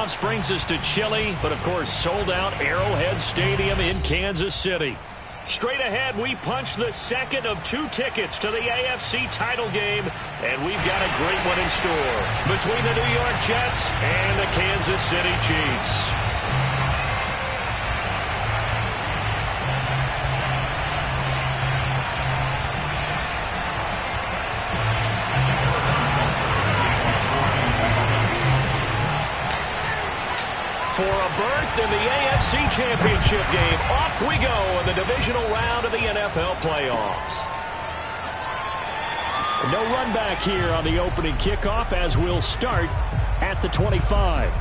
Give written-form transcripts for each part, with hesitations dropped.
playoffs brings us to chilly, but of course sold out Arrowhead Stadium in Kansas City. Straight ahead, we punch the second of 2 tickets to the AFC title game, and we've got a great one in store between the New York Jets and the Kansas City Chiefs. For a berth in the AFC Championship game, off we go in the divisional round of the NFL playoffs. No run back here on the opening kickoff as we'll start at the 25.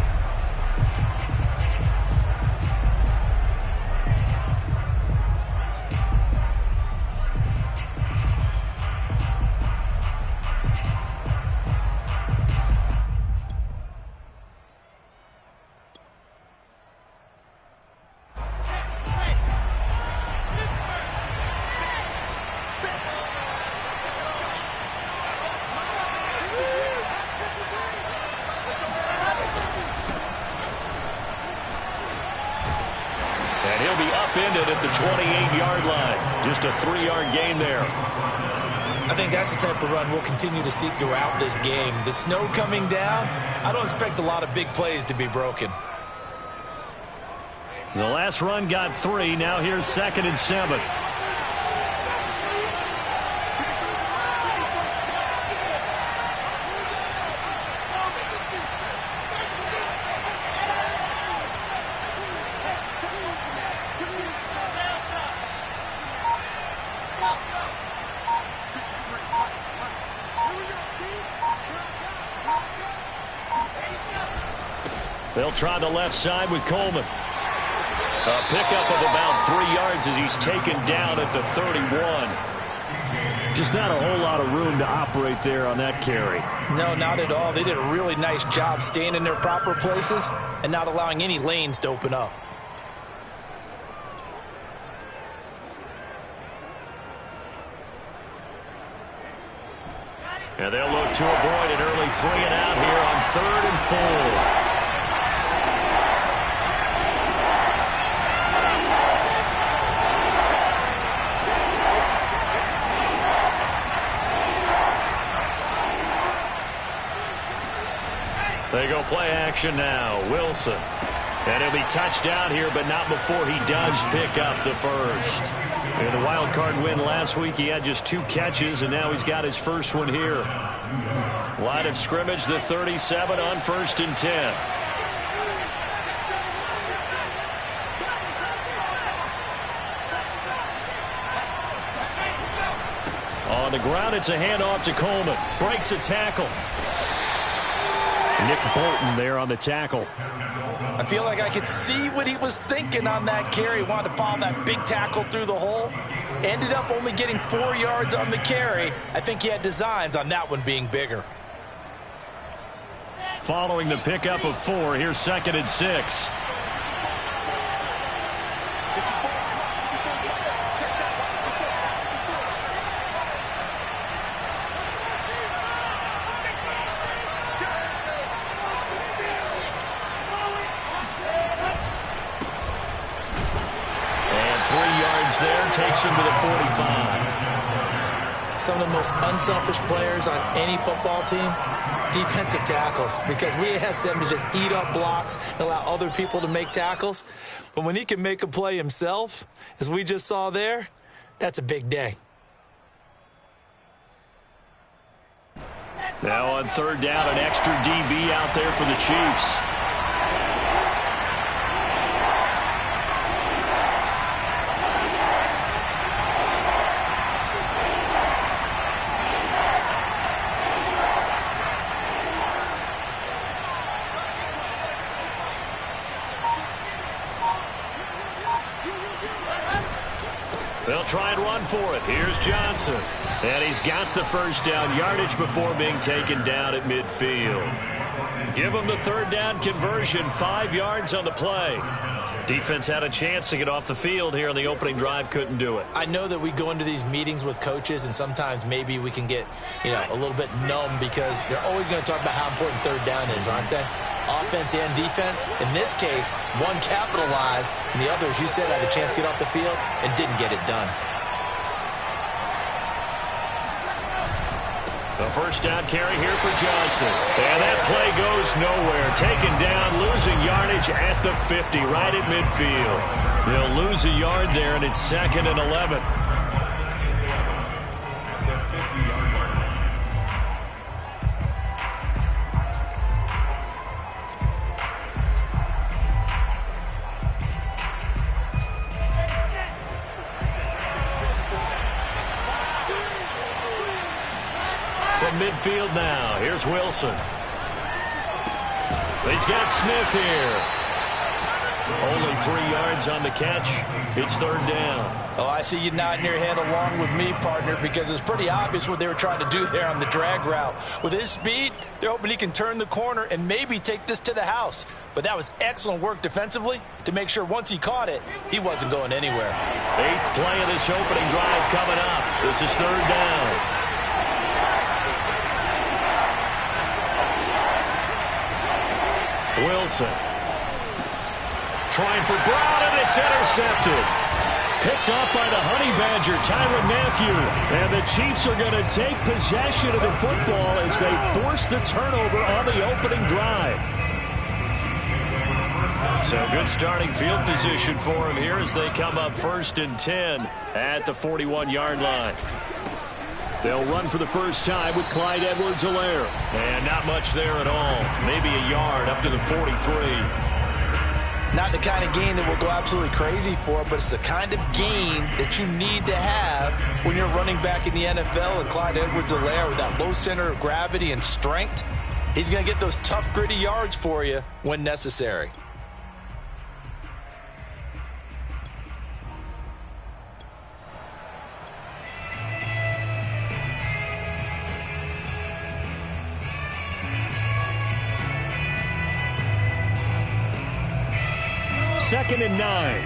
At the 28-yard line. Just a 3-yard gain there. I think that's the type of run we'll continue to see throughout this game. The snow coming down, I don't expect a lot of big plays to be broken. The last run got 3. Now here's 2nd and 7. They'll try the left side with Coleman. A pickup of about 3 yards as he's taken down at the 31. Just not a whole lot of room to operate there on that carry. No, not at all. They did a really nice job staying in their proper places and not allowing any lanes to open up. And they'll look to avoid an early 3 and out here on 3rd and 4. They go play action now. Wilson. And he'll be touched down here, but not before he does pick up the first. In the wild card win last week, he had just 2 catches, and now he's got his first one here. Line of scrimmage, the 37 on 1st and 10. On the ground, it's a handoff to Coleman. Breaks a tackle. Nick Bolton there on the tackle. I feel like I could see what he was thinking on that carry. Wanted to follow that big tackle through the hole. Ended up only getting 4 yards on the carry. I think he had designs on that one being bigger. Following the pickup of 4, here's 2nd and 6. There takes him to the 45. Some of the most unselfish players on any football team, defensive tackles, because we ask them to just eat up blocks and allow other people to make tackles. But when he can make a play himself, as we just saw there, that's a big day. Now on 3rd down, an extra DB out there for the Chiefs. They'll try and run for it. Here's Johnson. And he's got the first down yardage before being taken down at midfield. Give him the 3rd down conversion. 5 yards on the play. Defense had a chance to get off the field here on the opening drive. Couldn't do it. I know that we go into these meetings with coaches, and sometimes maybe we can get, a little bit numb because they're always going to talk about how important 3rd down is, aren't they? offense and defense. In this case, one capitalized, and the other, as you said, had a chance to get off the field and didn't get it done. The first down carry here for Johnson. And that play goes nowhere. Taken down, losing yardage at the 50, right at midfield. They'll lose a yard there, and it's 2nd and 11. Midfield now. Here's Wilson. He's got Smith here. Only 3 yards on the catch. It's 3rd down. Oh, I see you nodding your head along with me, partner, because it's pretty obvious what they were trying to do there on the drag route. With his speed, they're hoping he can turn the corner and maybe take this to the house. But that was excellent work defensively to make sure once he caught it, he wasn't going anywhere. 8th play of this opening drive coming up. This is 3rd down. Wilson trying for Brown, and it's intercepted. Picked off by the Honey Badger, Tyrann Mathieu. And the Chiefs are going to take possession of the football as they force the turnover on the opening drive. So good starting field position for him here as they come up 1st and 10 at the 41-yard line. They'll run for the first time with Clyde Edwards-Helaire. And not much there at all. Maybe a yard up to the 43. Not the kind of gain that will go absolutely crazy for, but it's the kind of gain that you need to have when you're running back in the NFL. And Clyde Edwards-Helaire, with that low center of gravity and strength, he's going to get those tough, gritty yards for you when necessary. Second and 9.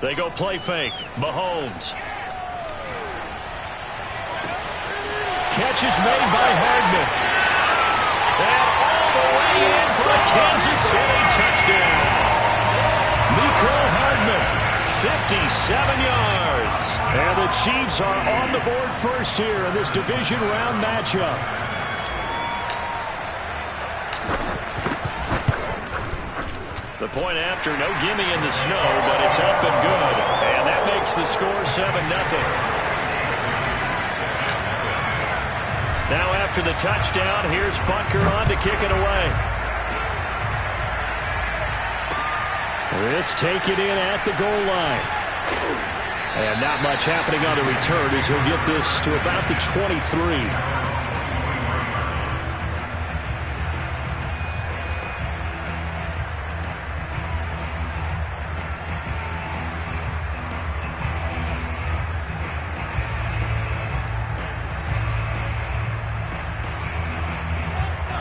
They go play fake. Mahomes. Catch is made by Hardman. And all the way in for a Kansas City touchdown. Mecole Hardman. 57 yards. And the Chiefs are on the board first here in this division round matchup. The point after, no gimme in the snow, but it's up and good. And that makes the score 7-0. Now after the touchdown, here's Butker on to kick it away. This take it in at the goal line. And not much happening on the return as he'll get this to about the 23.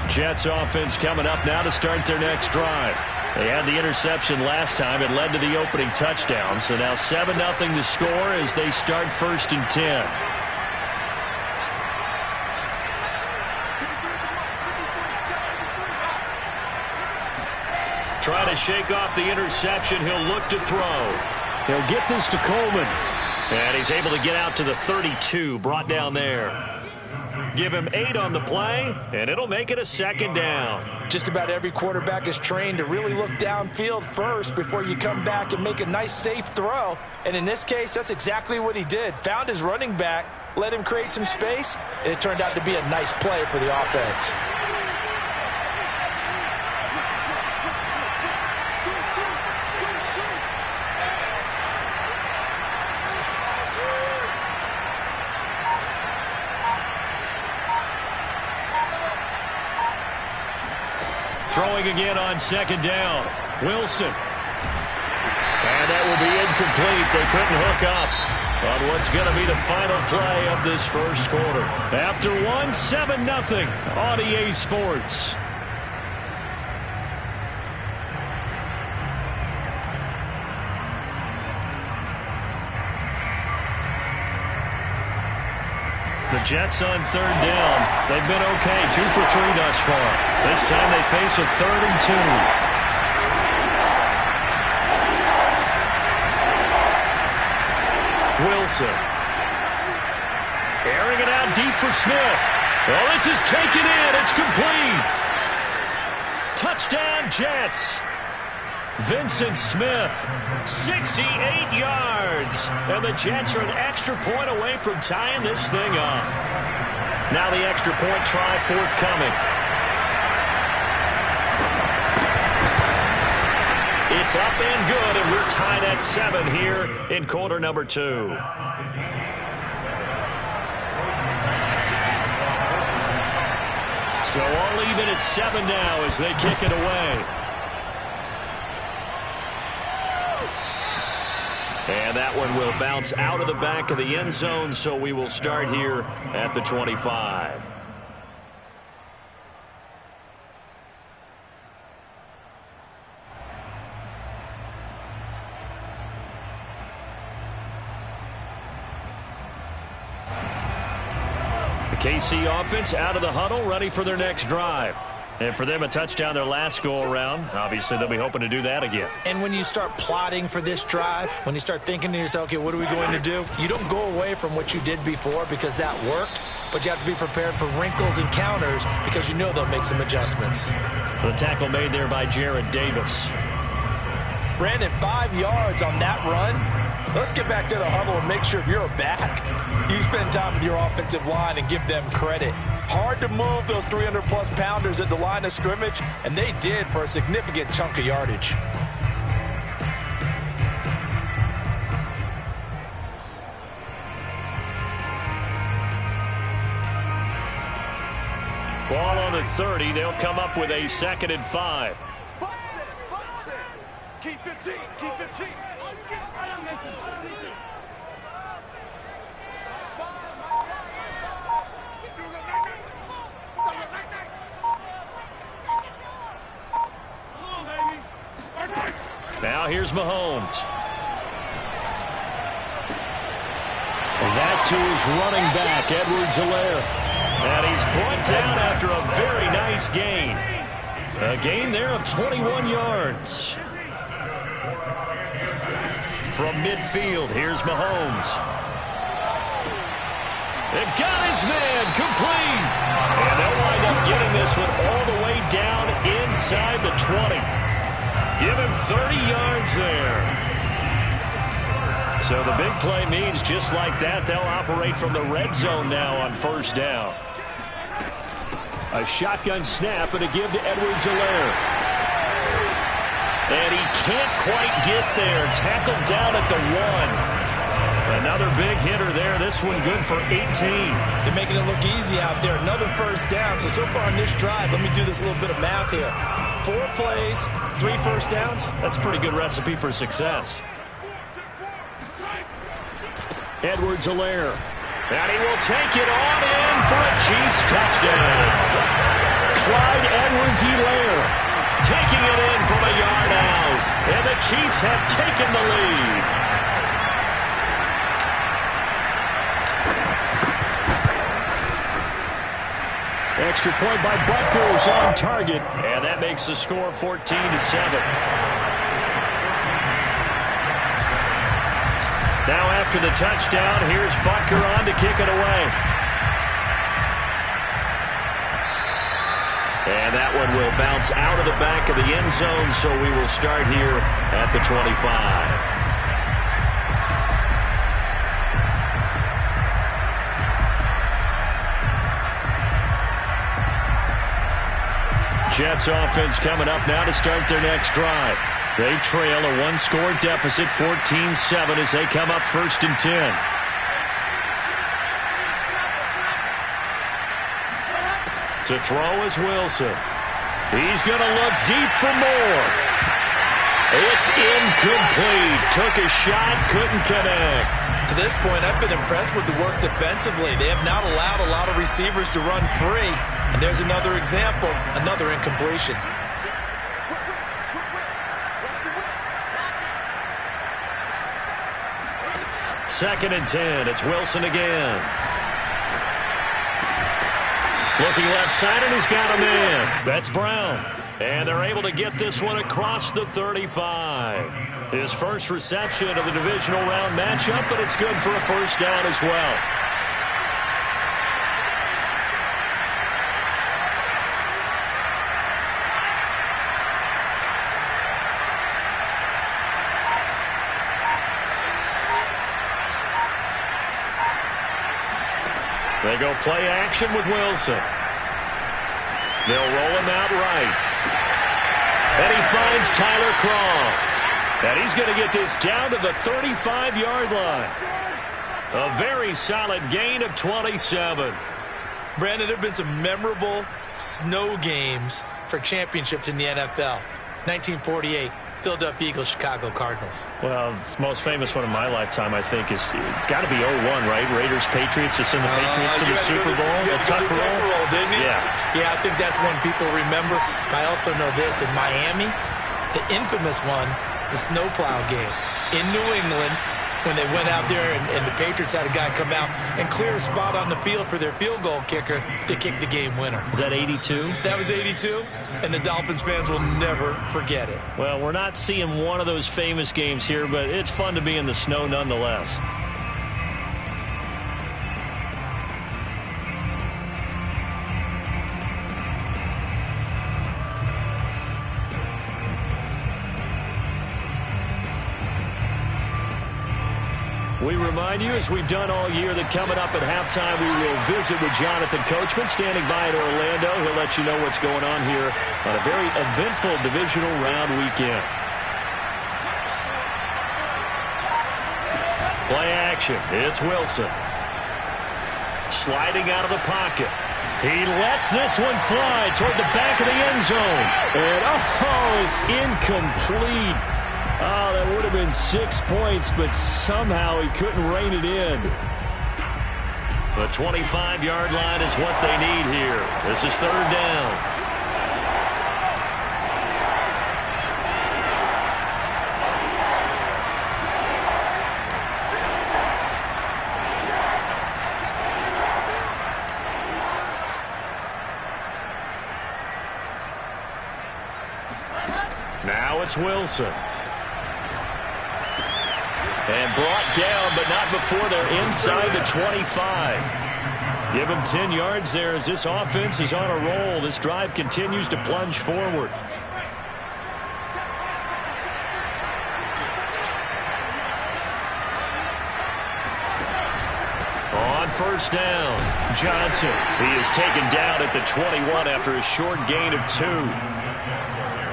Jets offense coming up now to start their next drive. They had the interception last time. It led to the opening touchdown. So now 7-0 to score as they start 1st and 10. Trying to shake off the interception. He'll look to throw. He'll get this to Coleman. And he's able to get out to the 32. Brought down there. Give him 8 on the play, and it'll make it a 2nd down. Just about every quarterback is trained to really look downfield first before you come back and make a nice, safe throw. And in this case, that's exactly what he did. Found his running back, let him create some space, and it turned out to be a nice play for the offense. Throwing again on 2nd down. Wilson. And that will be incomplete. They couldn't hook up on what's going to be the final play of this first quarter. After one, 7-0 on EA Sports. The Jets on third down. They've been okay, 2 for 3 thus far. This time they face a 3rd and 2. Wilson. Airing it out deep for Smith. Oh, this is taken in. It's complete. Touchdown, Jets. Vincent Smith, 68 yards. And the Jets are an extra point away from tying this thing up. Now the extra point try forthcoming. It's up and good, and we're tied at 7 here in quarter number 2. So all even at 7 now as they kick it away. And that one will bounce out of the back of the end zone, so we will start here at the 25. The KC offense out of the huddle, ready for their next drive. And for them, a touchdown their last go-around. Obviously, they'll be hoping to do that again. And when you start plotting for this drive, when you start thinking to yourself, okay, what are we going to do? You don't go away from what you did before because that worked, but you have to be prepared for wrinkles and counters because you know they'll make some adjustments. The tackle made there by Jared Davis. Brandon, 5 yards on that run. Let's get back to the huddle and make sure if you're a back, you spend time with your offensive line and give them credit. Hard to move those 300-plus pounders at the line of scrimmage, and they did for a significant chunk of yardage. Ball on the 30. They'll come up with a 2nd and 5. Keep 15. Keep 15. Now here's Mahomes. And that to his running back, Edwards-Helaire. And he's brought down after a very nice gain. A gain there of 21 yards. From midfield, here's Mahomes. They've got his man complete. And they'll wind up getting this one all the way down inside the 20. Give him 30 yards there. So the big play means just like that, they'll operate from the red zone now on 1st down. A shotgun snap and a give to Edwards-Helaire. And he can't quite get there. Tackled down at the 1. Another big hitter there. This one good for 18. They're making it look easy out there. Another 1st down. So far in this drive, let me do this little bit of math here. 4 plays, 3 1st downs. That's a pretty good recipe for success. Edwards-Helaire. And he will take it on in for a Chiefs touchdown. Clyde Edwards-Helaire taking it in from a yard out. And the Chiefs have taken the lead. Extra point by Butker is on target. And that makes the score 14-7. Now after the touchdown, here's Butker on to kick it away. And that one will bounce out of the back of the end zone, so we will start here at the 25. Jets offense coming up now to start their next drive. They trail a 1-score deficit, 14-7, as they come up 1st and 10. To throw is Wilson. He's going to look deep for more. It's incomplete. Took a shot, couldn't connect. To this point, I've been impressed with the work defensively. They have not allowed a lot of receivers to run free. And there's another example, another incompletion. Second and 10. It's Wilson again. Looking left side, and he's got a man. That's Brown. And they're able to get this one across the 35. His first reception of the divisional round matchup, but it's good for a first down as well. They go play action with Wilson. They'll roll him out right. And he finds Tyler Kroft. And he's going to get this down to the 35-yard line. A very solid gain of 27. Brandon, there have been some memorable snow games for championships in the NFL. 1948. Philadelphia Eagles, Chicago Cardinals. Well, the most famous one in my lifetime, I think, is got to be 01, right? Raiders, Patriots, to send the Patriots to the Super Bowl. The Tuck roll, didn't you? Yeah. Yeah, I think that's one people remember. I also know this. In Miami, the infamous one, the snowplow game. In New England, when they went out there and the Patriots had a guy come out and clear a spot on the field for their field goal kicker to kick the game winner. Is that 82? That was 82, and the Dolphins fans will never forget it. Well, we're not seeing one of those famous games here, but it's fun to be in the snow nonetheless. We remind you, as we've done all year, that coming up at halftime, we will visit with Jonathan Coachman, standing by in Orlando. He'll let you know what's going on here on a very eventful divisional round weekend. Play action. It's Wilson. Sliding out of the pocket. He lets this one fly toward the back of the end zone. And, it's incomplete. Oh, that would have been 6 points, but somehow he couldn't rein it in. The 25-yard line is what they need here. This is third down. Now it's Wilson. And brought down, but not before they're inside the 25. Give him 10 yards there as this offense is on a roll. This drive continues to plunge forward. On first down, Johnson. He is taken down at the 21 after a short gain of 2.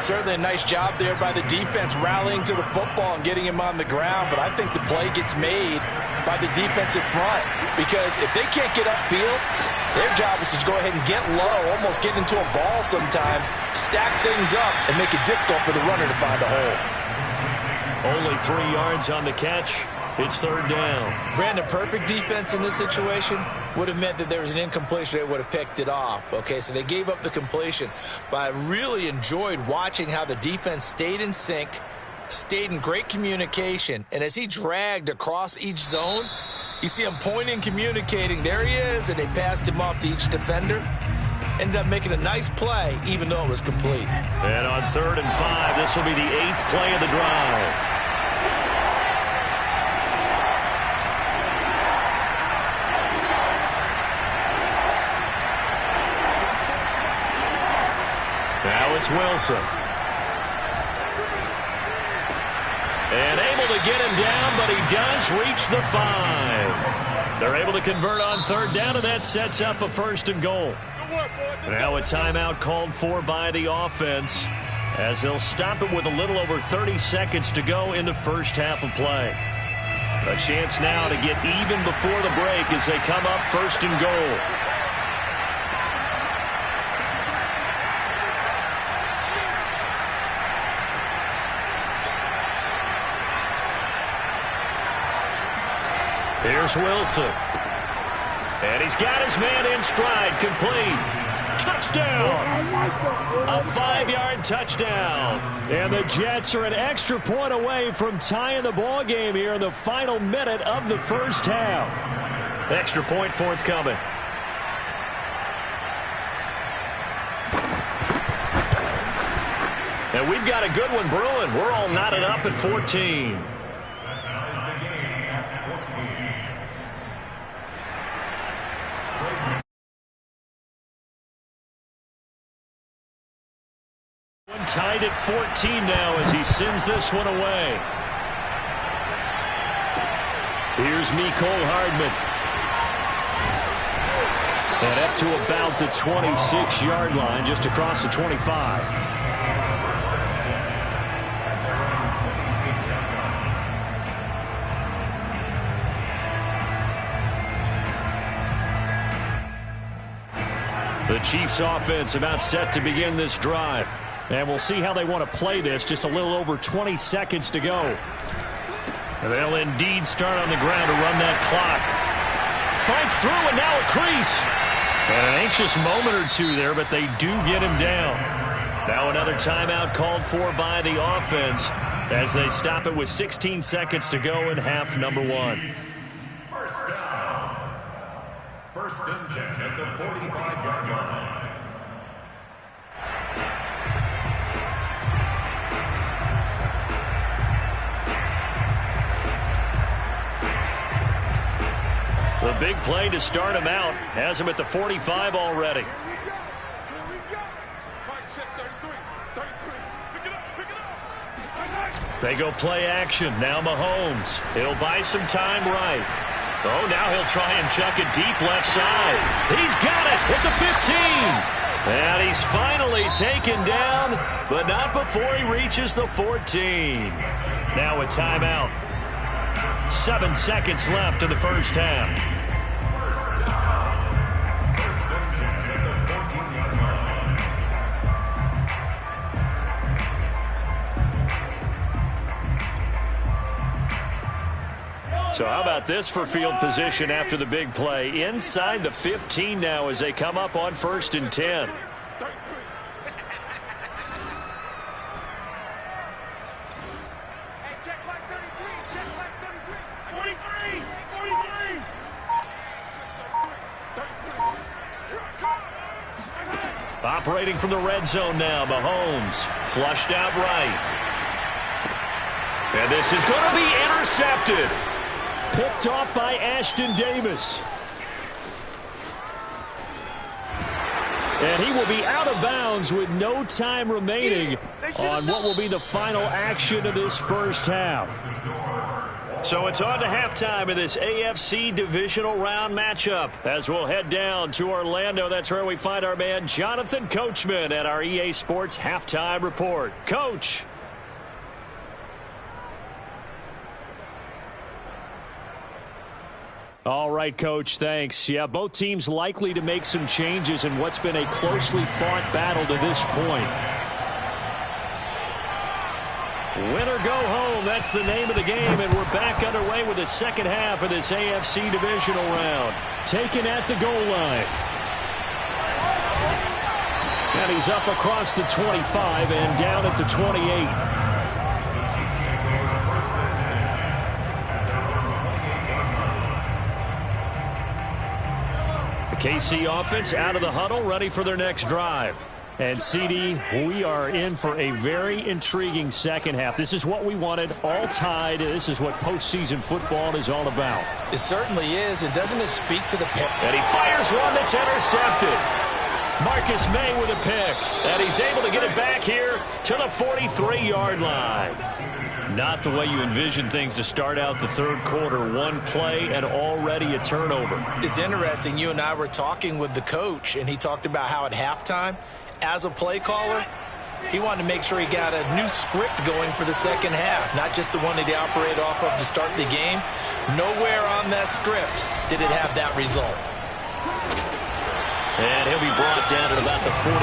Certainly a nice job there by the defense rallying to the football and getting him on the ground, but I think the play gets made by the defensive front because if they can't get upfield, their job is to go ahead and get low, almost get into a ball sometimes, stack things up, and make it difficult for the runner to find a hole. Only 3 yards on the catch. It's third down. Brandon, perfect defense in this situation would have meant that there was an incompletion. They would have picked it off. Okay, so they gave up the completion. But I really enjoyed watching how the defense stayed in sync, stayed in great communication. And as he dragged across each zone, you see him pointing, communicating. There he is, and they passed him off to each defender. Ended up making a nice play, even though it was complete. And on 3rd and 5, this will be the 8th play of the drive. Now it's Wilson. And able to get him down, but he does reach the 5. They're able to convert on 3rd down, and that sets up a 1st and goal. Now a timeout called for by the offense as they'll stop it with a little over 30 seconds to go in the first half of play. A chance now to get even before the break as they come up 1st and goal. Here's Wilson. And he's got his man in stride, complete. Touchdown! A 5-yard touchdown. And the Jets are an extra point away from tying the ball game here in the final minute of the first half. Extra point forthcoming. And we've got a good one brewing. We're all knotted up at 14. Tied at 14 now as he sends this one away. Here's Mecole Hardman. And up to about the 26-yard line, just across the 25. The Chiefs offense about set to begin this drive. And we'll see how they want to play this. Just a little over 20 seconds to go. They'll indeed start on the ground to run that clock. Fights through, and now a crease. And an anxious moment or two there, but they do get him down. Now another timeout called for by the offense as they stop it with 16 seconds to go in half number 1. First down. First and 10 at the 45-yard line. The big play to start him out has him at the 45 already. They go play action. Now Mahomes. He'll buy some time right. Oh, now he'll try and chuck it deep left side. He's got it at the 15. And he's finally taken down, but not before he reaches the 14. Now a timeout. 7 seconds left in the first half. So how about this for field position after the big play? Inside the 15 now as they come up on 1st and 10. Operating from the red zone now, Mahomes flushed out right. And this is going to be intercepted. Picked off by Ashton Davis. And he will be out of bounds with no time remaining on what will be the final action of this first half. So it's on to halftime of this AFC divisional round matchup as we'll head down to Orlando. That's where we find our man Jonathan Coachman at our EA Sports Halftime Report. Coach. All right, Coach, thanks. Yeah, both teams likely to make some changes in what's been a closely fought battle to this point. Win or go home, that's the name of the game, and we're back underway with the second half of this AFC divisional round. Taken at the goal line. And he's up across the 25 and down at the 28. KC offense out of the huddle, ready for their next drive. And, CD, we are in for a very intriguing second half. This is what we wanted, all tied. This is what postseason football is all about. It certainly is. And doesn't it speak to the pick? And he fires one that's intercepted. Marcus May with a pick. And he's able to get it back here to the 43-yard line. Not the way you envision things to start out the third quarter. One play and already a turnover. It's interesting. You and I were talking with the coach, and he talked about how at halftime, as a play caller, he wanted to make sure he got a new script going for the second half, not just the one that he operated off of to start the game. Nowhere on that script did it have that result. And he'll be brought down at about the 42.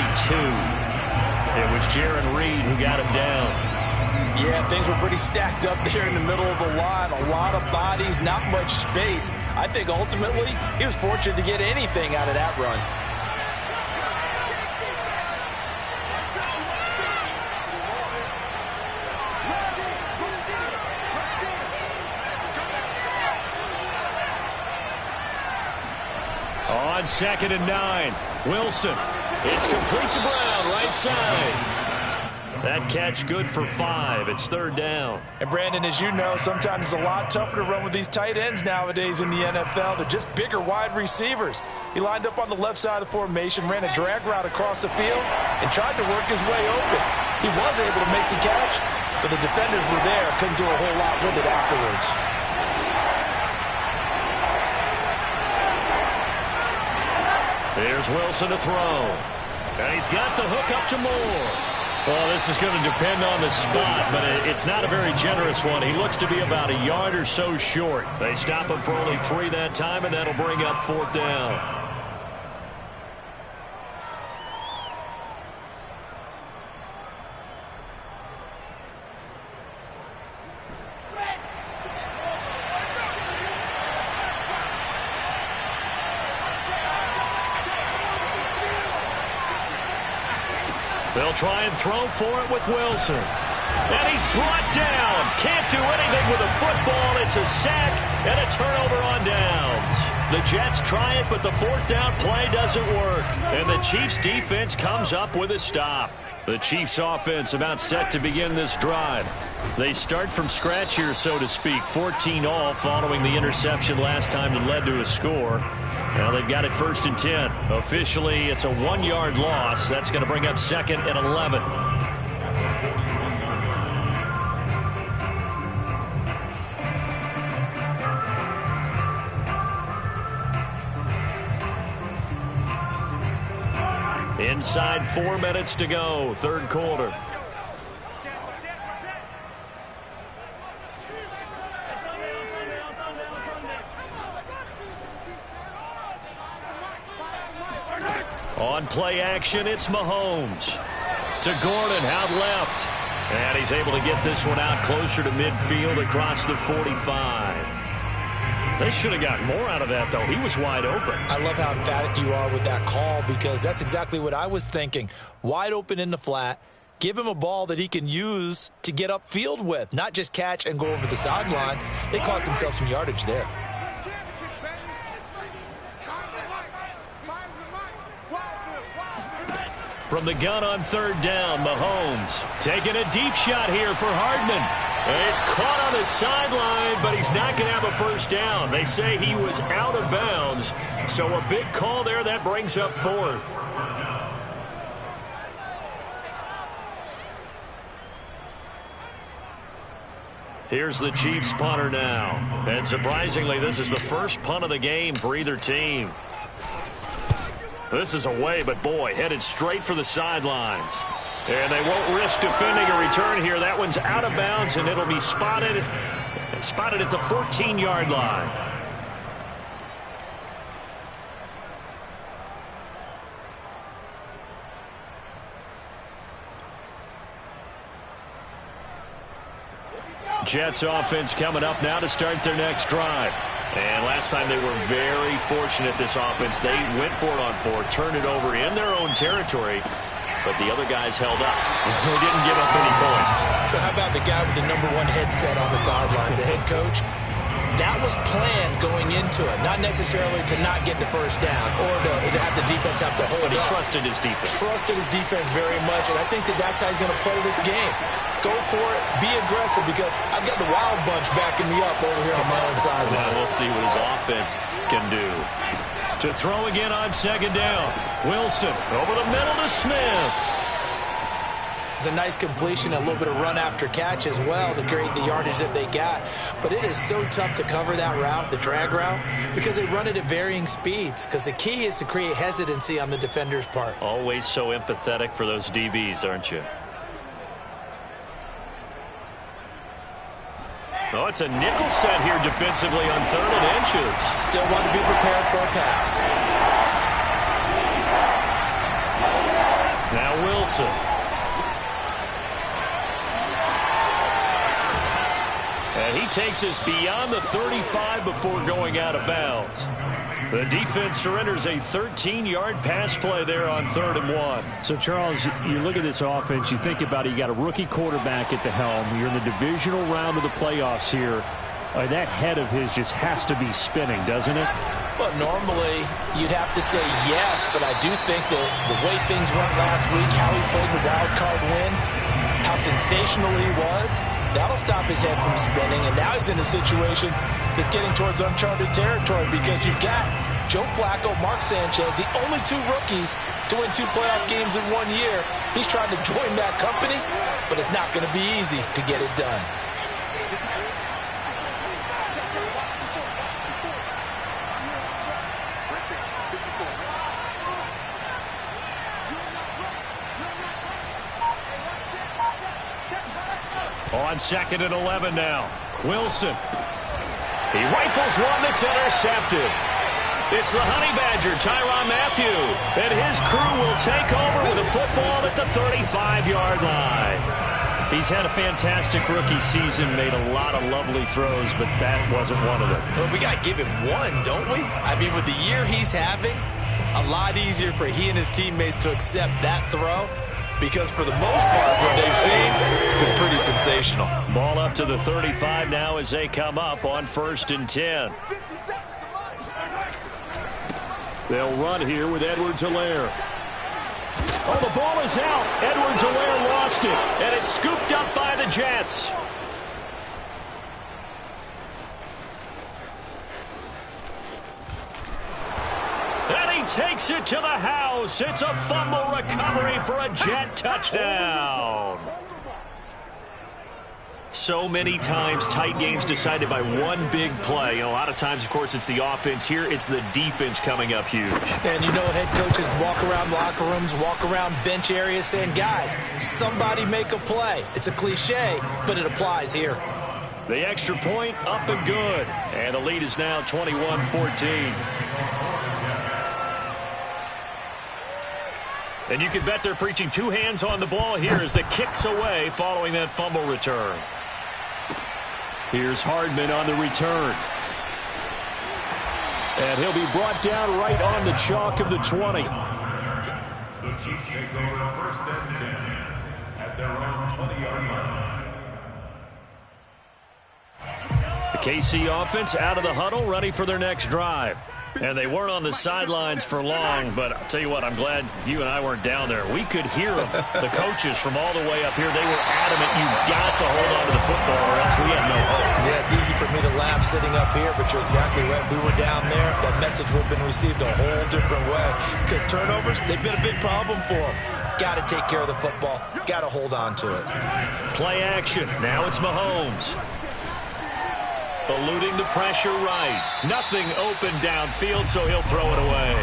It was Jarran Reed who got him down. Yeah, things were pretty stacked up there in the middle of the line. A lot of bodies, not much space. I think ultimately he was fortunate to get anything out of that run. On 2nd and 9, Wilson. It's complete to Brown, right side. That catch good for 5. It's 3rd down. And Brandon, as you know, sometimes it's a lot tougher to run with these tight ends nowadays in the NFL. They're just bigger wide receivers. He lined up on the left side of the formation, ran a drag route across the field, and tried to work his way open. He was able to make the catch, but the defenders were there. Couldn't do a whole lot with it afterwards. There's Wilson to throw. And he's got the hook up to Moore. Well, this is going to depend on the spot, but it's not a very generous one. He looks to be about a yard or so short. They stop him for only 3 that time, and that'll bring up 4th down. They'll try and throw for it with Wilson. And he's brought down. Can't do anything with a football. It's a sack and a turnover on downs. The Jets try it, but the 4th down play doesn't work. And the Chiefs defense comes up with a stop. The Chiefs offense about set to begin this drive. They start from scratch here, so to speak. 14 all following the interception last time that led to a score. Now they've got it 1st and 10. Officially, it's a 1-yard loss. That's going to bring up 2nd and 11. Inside 4 minutes to go, 3rd quarter. On play action, it's Mahomes. To Gordon, out left. And he's able to get this one out closer to midfield across the 45. They should have gotten more out of that, though. He was wide open. I love how emphatic you are with that call, because that's exactly what I was thinking. Wide open in the flat. Give him a ball that he can use to get upfield with, not just catch and go over the sideline. They cost themselves some yardage there. From the gun on 3rd down, Mahomes taking a deep shot here for Hardman. And he's caught on the sideline, but he's not going to have a 1st down. They say he was out of bounds, so a big call there. That brings up 4th. Here's the Chiefs punter now. And surprisingly, this is the first punt of the game for either team. This is away, but boy, headed straight for the sidelines. And they won't risk defending a return here. That one's out of bounds, and it'll be spotted at the 14-yard line. Jets offense coming up now to start their next drive. And last time they were very fortunate, this offense. They went for it on 4th, turned it over in their own territory, but the other guys held up. They didn't give up any points. So how about the guy with the #1 headset on the sidelines, the head coach? That was planned going into it, not necessarily to not get the 1st down or to have the defense have to hold But he up. trusted his defense. Trusted his defense very much, and I think that's how he's going to play this game. Go for it, be aggressive, because I've got the Wild Bunch backing me up over here on my own sideline. Well, we'll see what his offense can do. To throw again on 2nd down. Wilson over the middle to Smith. It's a nice completion, a little bit of run after catch as well to create the yardage that they got. But it is so tough to cover that route, the drag route, because they run it at varying speeds. Because the key is to create hesitancy on the defender's part. Always so empathetic for those DBs, aren't you? Oh, it's a nickel set here defensively on 3rd and inches. Still want to be prepared for a pass. Now Wilson. And he takes us beyond the 35 before going out of bounds. The defense surrenders a 13-yard pass play there on 3rd and 1. So, Charles, you look at this offense, you think about it, you got a rookie quarterback at the helm. You're in the divisional round of the playoffs here. That head of his just has to be spinning, doesn't it? Well, normally you'd have to say yes, but I do think that the way things went last week, how he played the wild card win, sensational he was, that'll stop his head from spinning. And now he's in a situation that's getting towards uncharted territory because you've got Joe Flacco, Mark Sanchez, the only two rookies to win 2 playoff games in 1 year. He's trying to join that company, but it's not going to be easy to get it done. On 2nd and 11 now. Wilson. He rifles one that's intercepted. It's the Honey Badger, Tyrann Mathieu. And his crew will take over with a football at the 35-yard line. He's had a fantastic rookie season, made a lot of lovely throws, but that wasn't one of them. Well, we got to give him one, don't we? I mean, with the year he's having, a lot easier for he and his teammates to accept that throw. Because for the most part, what they've seen, it's been pretty sensational. Ball up to the 35 now as they come up on 1st and 10. They'll run here with Edwards-Helaire. Oh, the ball is out. Edwards-Helaire lost it. And it's scooped up by the Jets. Takes it to the house. It's a fumble recovery for a Jet touchdown. So many times tight games decided by one big play. And a lot of times, of course, it's the offense. Here, it's the defense coming up huge. And you know, head coaches walk around locker rooms, walk around bench areas saying, guys, somebody make a play. It's a cliche, but it applies here. The extra point up and good. And the lead is now 21-14. And you can bet they're preaching 2 hands on the ball here as the kick's away following that fumble return. Here's Hardman on the return. And he'll be brought down right on the chalk of the 20. The Chiefs take over 1st and 10 at their own 20-yard line. The KC offense out of the huddle, ready for their next drive. And they weren't on the sidelines for long, but I'll tell you what, I'm glad you and I weren't down there. We could hear them, the coaches from all the way up here. They were adamant, you've got to hold on to the football or else we have no hope. Yeah, it's easy for me to laugh sitting up here, but you're exactly right. If we were down there, that message would have been received a whole different way. Because turnovers, they've been a big problem for them. Got to take care of the football. Got to hold on to it. Play action. Now it's Mahomes. Eluding the pressure right. Nothing open downfield, so he'll throw it away.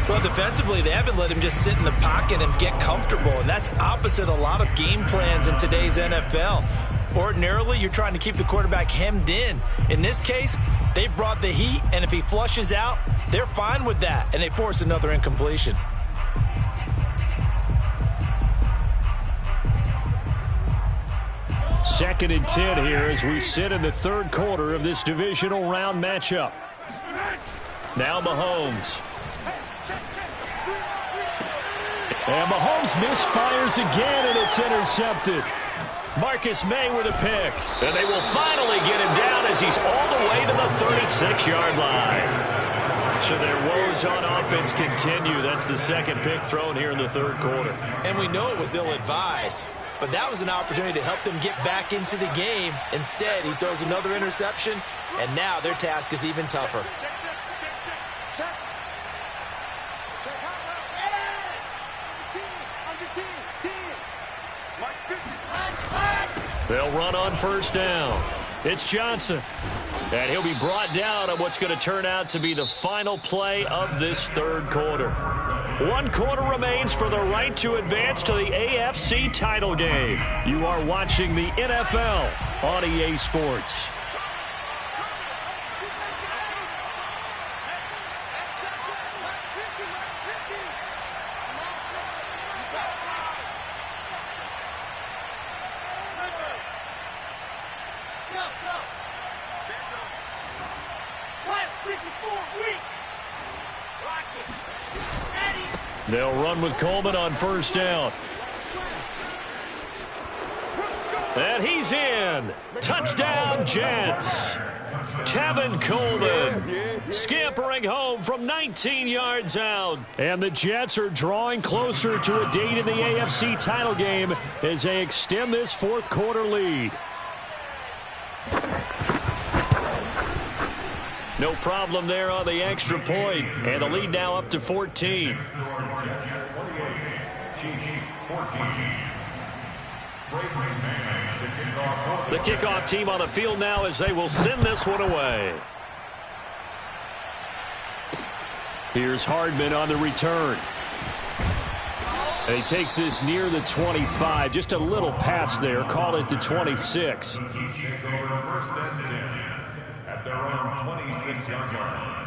Well, defensively, they haven't let him just sit in the pocket and get comfortable, and that's opposite a lot of game plans in today's NFL. Ordinarily, you're trying to keep the quarterback hemmed in. In this case, they brought the heat, and if he flushes out, they're fine with that, and they force another incompletion. Second and 10 here as we sit in the 3rd quarter of this divisional round matchup. Now Mahomes. And Mahomes misfires again, and it's intercepted. Marcus May with a pick. And they will finally get him down as he's all the way to the 36-yard line. So their woes on offense continue. That's the 2nd pick thrown here in the 3rd quarter. And we know it was ill-advised. But that was an opportunity to help them get back into the game. Instead, he throws another interception, and now their task is even tougher. They'll run on 1st down. It's Johnson. And he'll be brought down on what's going to turn out to be the final play of this 3rd quarter. 1 quarter remains for the right to advance to the AFC title game. You are watching the NFL on EA Sports. They'll run with Coleman on 1st down. And he's in. Touchdown, Jets. Tevin Coleman scampering home from 19 yards out. And the Jets are drawing closer to a date in the AFC title game as they extend this fourth quarter lead. No problem there on the extra point, and the lead now up to 14. The kickoff team on the field now as they will send this one away. Here's Hardman on the return. And he takes this near the 25. Just a little pass there. Call it the 26. At their own 26-yard line.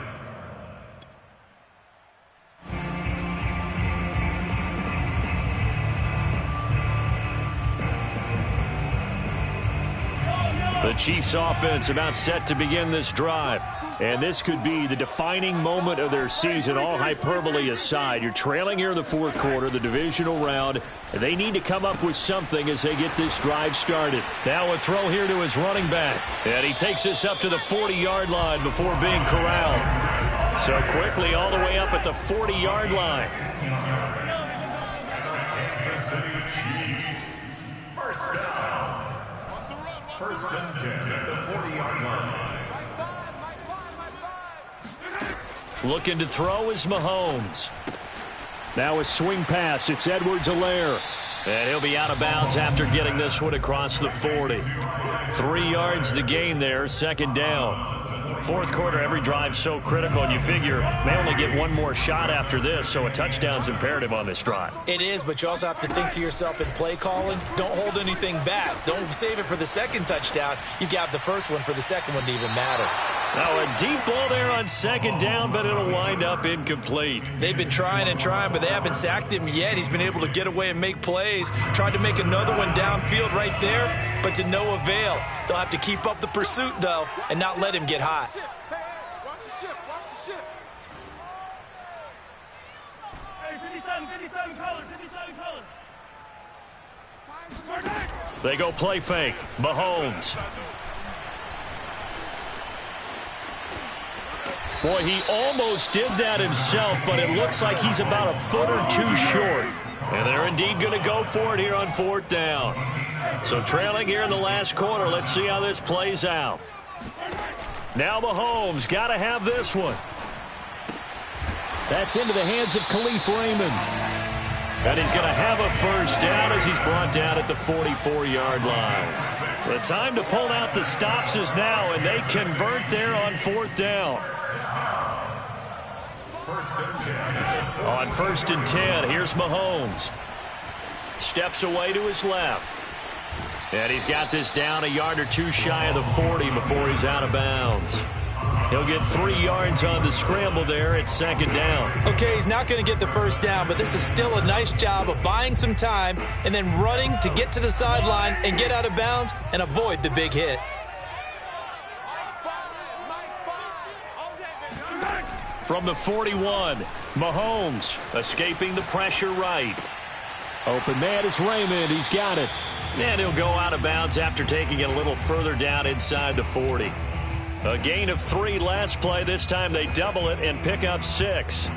The Chiefs offense about set to begin this drive. And this could be the defining moment of their season, all hyperbole aside. You're trailing here in the fourth quarter, the divisional round. And they need to come up with something as they get this drive started. Now a throw here to his running back. And he takes this up to the 40-yard line before being corralled. So quickly all the way up at the 40-yard line. First down. First and 10 at the 40-yard line. Looking to throw is Mahomes. Now a swing pass. It's Edwards-Helaire. And he'll be out of bounds after getting this one across the 40. 3 yards the gain there, second down. Fourth quarter, every drive's so critical, and you figure they only get one more shot after this, so a touchdown's imperative on this drive. It is, but you also have to think to yourself in play calling, don't hold anything back. Don't save it for the second touchdown. You got the first one for the second one to even matter. Now a deep ball there on second down, but it'll wind up incomplete. They've been trying and trying, but they haven't sacked him yet. He's been able to get away and make plays. Tried to make another one downfield right there, but to no avail. They'll have to keep up the pursuit, though, and not let him get hot. They go play fake. Mahomes. Boy, he almost did that himself, but it looks like he's about a foot or two short. And they're indeed going to go for it here on fourth down. So trailing here in the last quarter. Let's see how this plays out. Now Mahomes got to have this one. That's into the hands of Khalif Raymond. And he's going to have a first down as he's brought down at the 44-yard line. The time to pull out the stops is now, and they convert there on fourth down. On first and 10, here's Mahomes. Steps away to his left. And he's got this down a yard or two shy of the 40 before he's out of bounds. He'll get 3 yards on the scramble there at second down. Okay, he's not going to get the first down, but this is still a nice job of buying some time and then running to get to the sideline and get out of bounds and avoid the big hit. From the 41, Mahomes escaping the pressure right. Open man is Raymond. He's got it. And he'll go out of bounds after taking it a little further down inside the 40. A gain of 3 last play. This time they double it and pick up 6.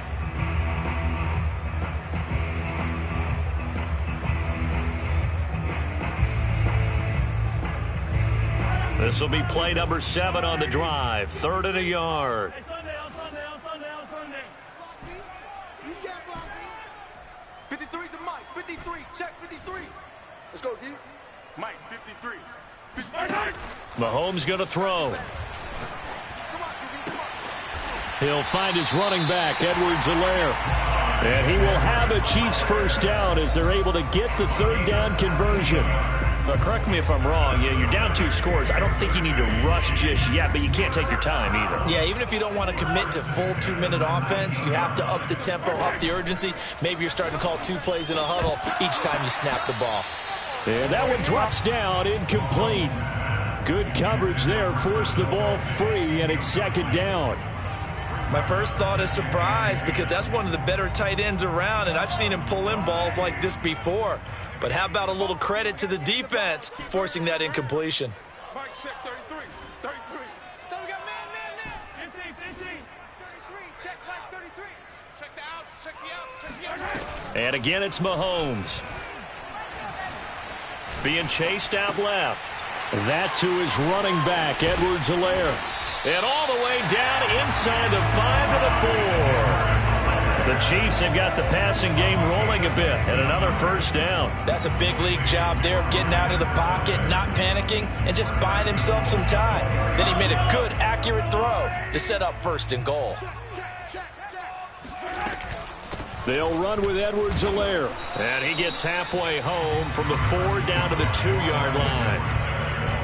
This will be play number 7 on the drive. 3rd and a yard. Hey, Sunday. 53's the Mike. 53. Check 53. Let's go, D. Mike, 53. 53. Mahomes going to throw. He'll find his running back, Edwards-Helaire. And he will have a Chiefs first down as they're able to get the third down conversion. Correct me if I'm wrong. Yeah, you're down 2 scores. I don't think you need to rush just yet, but you can't take your time either. Yeah, even if you don't want to commit to full 2-minute offense, you have to up the tempo, up the urgency. Maybe you're starting to call 2 plays in a huddle each time you snap the ball. And that one drops down, incomplete. Good coverage there, forced the ball free, and it's second down. My first thought is surprise because that's one of the better tight ends around, and I've seen him pull in balls like this before. But how about a little credit to the defense forcing that incompletion? Mike, check 33. 33. So we got man. 15. Check the outs, check the outs, check the outs. And again, it's Mahomes. Being chased out left. That to his running back, Edwards-Helaire. And all the way down inside the 5 to the 4. The Chiefs have got the passing game rolling a bit, and another first down. That's a big league job there of getting out of the pocket, not panicking, and just buying himself some time. Then he made a good, accurate throw to set up 1st and goal. They'll run with Edwards-Helaire. And he gets halfway home from the 4 down to the 2-yard line.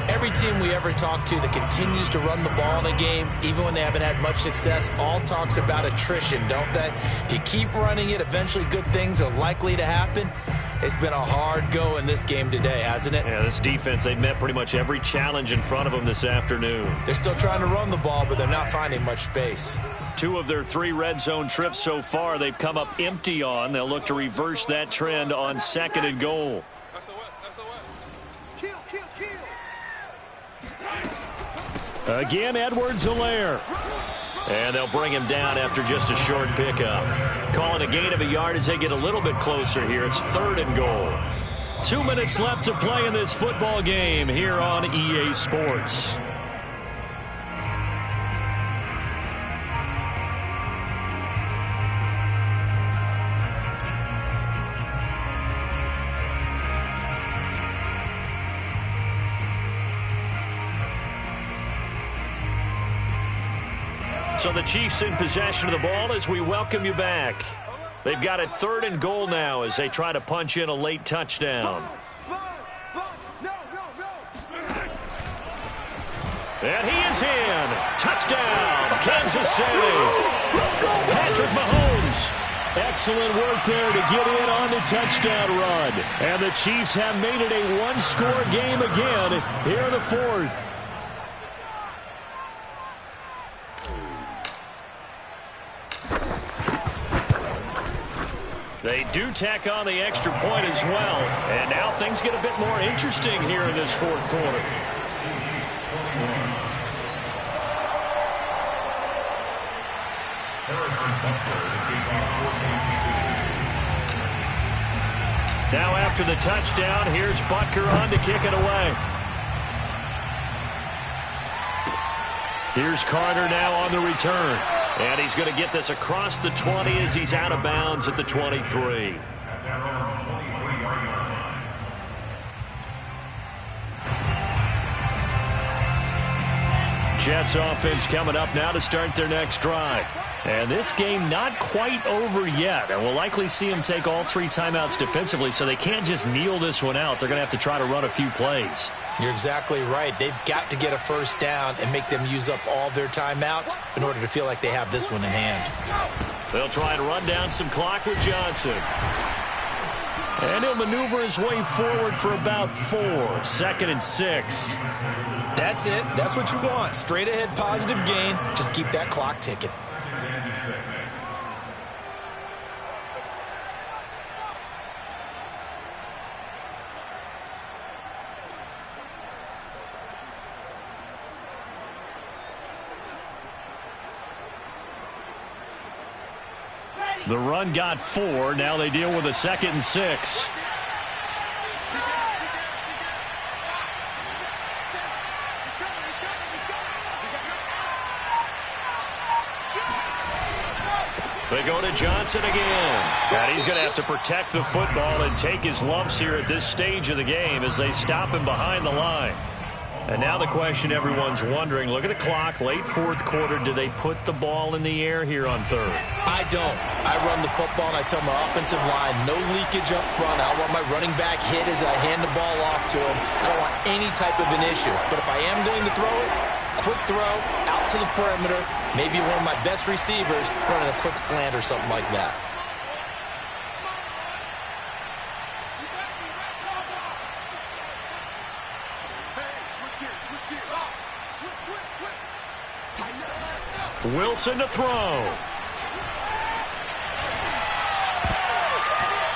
Every team we ever talk to that continues to run the ball in a game, even when they haven't had much success, all talks about attrition, don't they? If you keep running it, eventually good things are likely to happen. It's been a hard go in this game today, hasn't it? Yeah, this defense, they've met pretty much every challenge in front of them this afternoon. They're still trying to run the ball, but they're not finding much space. 2 of their 3 red zone trips so far, they've come up empty on. They'll look to reverse that trend on 2nd and goal. Again, Edwards-Helaire. And they'll bring him down after just a short pickup. Calling a gain of a yard as they get a little bit closer here. It's 3rd and goal. 2 minutes left to play in this football game here on EA Sports. So the Chiefs in possession of the ball as we welcome you back. They've got it 3rd and goal now as they try to punch in a late touchdown. And he is in. Touchdown, Kansas City. Patrick Mahomes. Excellent work there to get in on the touchdown run. And the Chiefs have made it a one-score game again here in the 4th. They do tack on the extra point as well. And now things get a bit more interesting here in this 4th quarter. Now after the touchdown, here's Butker on to kick it away. Here's Carter now on the return. And he's going to get this across the 20 as he's out of bounds at the 23. Jets offense coming up now to start their next drive. And this game not quite over yet. And we'll likely see them take all 3 timeouts defensively, so they can't just kneel this one out. They're going to have to try to run a few plays. You're exactly right. They've got to get a first down and make them use up all their timeouts in order to feel like they have this one in hand. They'll try and run down some clock with Johnson. And he'll maneuver his way forward for about 4. 2nd and 6. That's it. That's what you want. Straight ahead positive gain. Just keep that clock ticking. The run got 4. Now they deal with a 2nd and 6. They go to Johnson again. And he's going to have to protect the football and take his lumps here at this stage of the game as they stop him behind the line. And now the question everyone's wondering, look at the clock, late 4th quarter, do they put the ball in the air here on 3rd? I don't. I run the football and I tell my offensive line, no leakage up front. I want my running back hit as I hand the ball off to him. I don't want any type of an issue. But if I am going to throw it, quick throw, out to the perimeter, maybe one of my best receivers running a quick slant or something like that. Wilson to throw.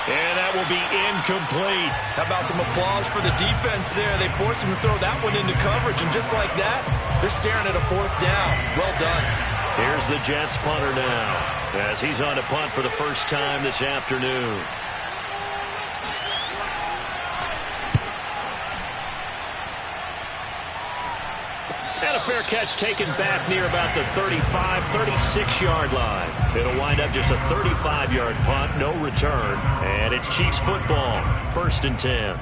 And that will be incomplete. How about some applause for the defense there? They forced him to throw that one into coverage, and just like that, they're staring at a 4th down. Well done. Here's the Jets punter now, as he's on to punt for the first time this afternoon. And a fair catch taken back near about the 35, 36-yard line. It'll wind up just a 35-yard punt, no return. And it's Chiefs football, 1st and 10.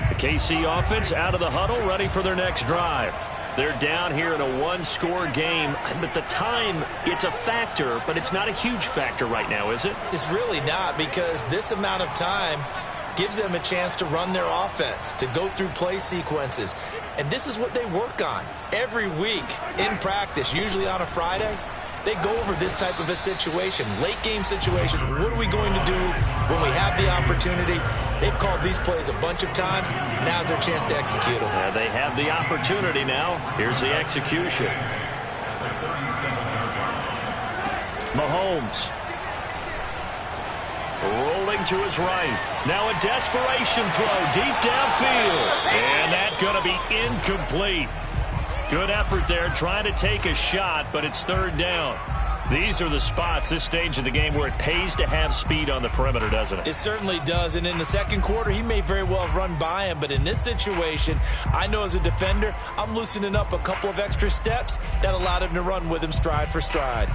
The KC offense out of the huddle, ready for their next drive. They're down here in a one-score game. But the time, it's a factor, but it's not a huge factor right now, is it? It's really not, because this amount of time gives them a chance to run their offense, to go through play sequences. And this is what they work on every week in practice, usually on a Friday. They go over this type of a situation, late game situation. What are we going to do when we have the opportunity? They've called these plays a bunch of times. Now's their chance to execute them. Yeah, they have the opportunity now. Here's the execution. Mahomes. Rolling to his right. Now a desperation throw deep downfield. And that's going to be incomplete. Good effort there trying to take a shot, but it's 3rd down. These are the spots, this stage of the game, where it pays to have speed on the perimeter, doesn't it? It certainly does. And in the second quarter, he may very well have run by him. But in this situation, I know as a defender, I'm loosening up a couple of extra steps that allowed him to run with him stride for stride.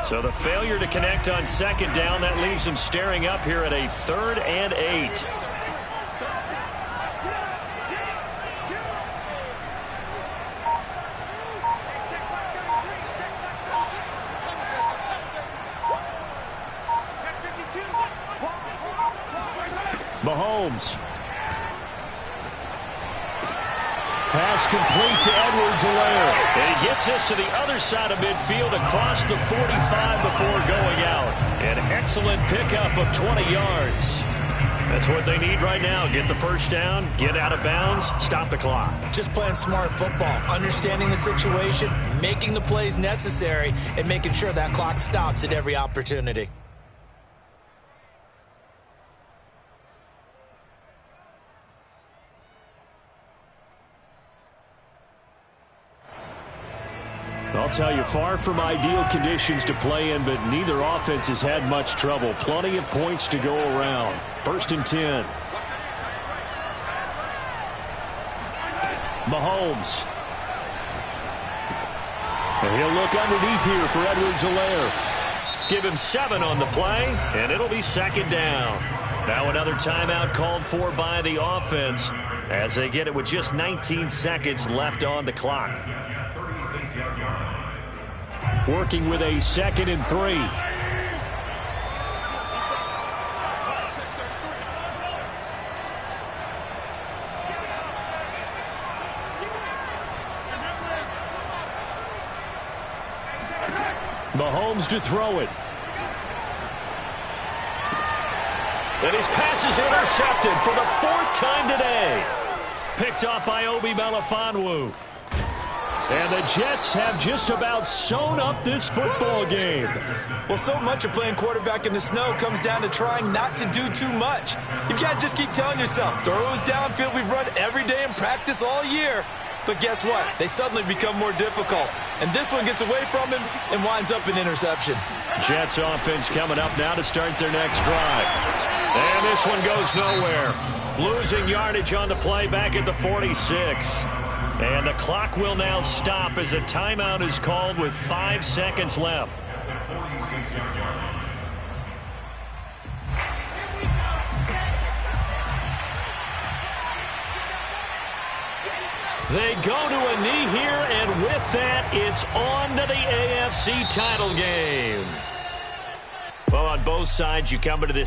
So the failure to connect on 2nd down, that leaves him staring up here at a 3rd and 8. Mahomes. Pass complete to Edwards-Helaire. And he gets this to the other side of midfield across the 45 before going out. An excellent pickup of 20 yards. That's what they need right now. Get the first down, get out of bounds, stop the clock. Just playing smart football, understanding the situation, making the plays necessary, and making sure that clock stops at every opportunity. I'll tell you, far from ideal conditions to play in, but neither offense has had much trouble. Plenty of points to go around. 1st and 10. Mahomes. And he'll look underneath here for Edwards-Helaire. Give him 7 on the play, and it'll be 2nd down. Now another timeout called for by the offense as they get it with just 19 seconds left on the clock. Working with a 2nd and 3. Mahomes to throw it. And his pass is intercepted for the 4th time today. Picked off by Obi Melifonwu. And the Jets have just about sewn up this football game. Well, so much of playing quarterback in the snow comes down to trying not to do too much. You've got to just keep telling yourself, throws downfield we've run every day in practice all year. But guess what? They suddenly become more difficult. And this one gets away from him and winds up an interception. Jets offense coming up now to start their next drive. And this one goes nowhere. Losing yardage on the play back at the 46. And the clock will now stop as a timeout is called with 5 seconds left. They go to a knee here, and with that, it's on to the AFC title game. Well, on both sides, you come into this